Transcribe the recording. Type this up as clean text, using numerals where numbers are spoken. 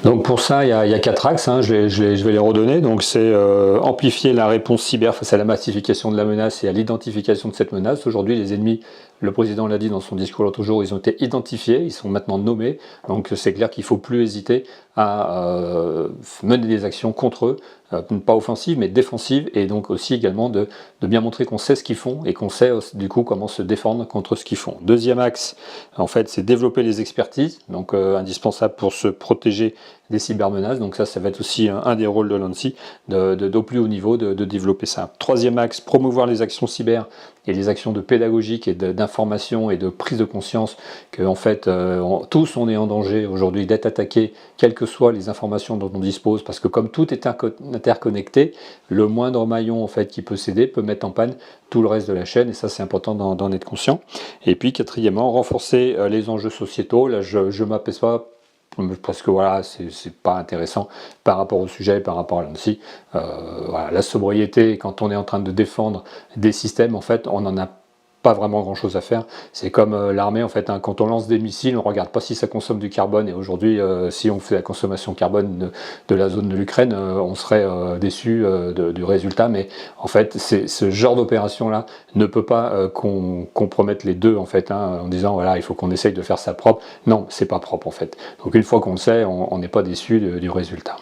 Donc pour ça, il y a 4 axes, hein, je vais les redonner. Donc c'est amplifier la réponse cyber face à la massification de la menace et à l'identification de cette menace. Aujourd'hui, les ennemis, le président l'a dit dans son discours l'autre jour, ils ont été identifiés, ils sont maintenant nommés. Donc c'est clair qu'il ne faut plus hésiter à mener des actions contre eux, pas offensives mais défensives, et donc aussi également de bien montrer qu'on sait ce qu'ils font et qu'on sait du coup comment se défendre contre ce qu'ils font. Deuxième axe, en fait, c'est développer les expertises, donc indispensable pour se protéger des cybermenaces. Donc ça va être aussi un des rôles de l'ANSSI, au plus haut niveau, de développer ça. Troisième axe, promouvoir les actions cyber et les actions de pédagogique et d'information et de prise de conscience que en fait tous on est en danger aujourd'hui d'être attaqué, quelles que soient les informations dont on dispose, parce que comme tout est interconnecté, le moindre maillon en fait qui peut céder peut mettre en panne tout le reste de la chaîne, et ça c'est important d'en être conscient. Et puis quatrièmement, renforcer les enjeux sociétaux. Là je m'apaise pas parce que voilà, c'est pas intéressant par rapport au sujet, par rapport à l'ANSSI. Voilà, la sobriété, quand on est en train de défendre des systèmes, en fait, on n'en a pas vraiment grand chose à faire. C'est comme l'armée en fait, hein, quand on lance des missiles, on regarde pas si ça consomme du carbone, et aujourd'hui si on fait la consommation carbone de la zone de l'Ukraine, on serait déçu du résultat, mais en fait ce genre d'opération là ne peut pas compromettre les deux en fait, hein, en disant voilà il faut qu'on essaye de faire ça propre. Non, c'est pas propre en fait. Donc une fois qu'on le sait, on n'est pas déçu du résultat.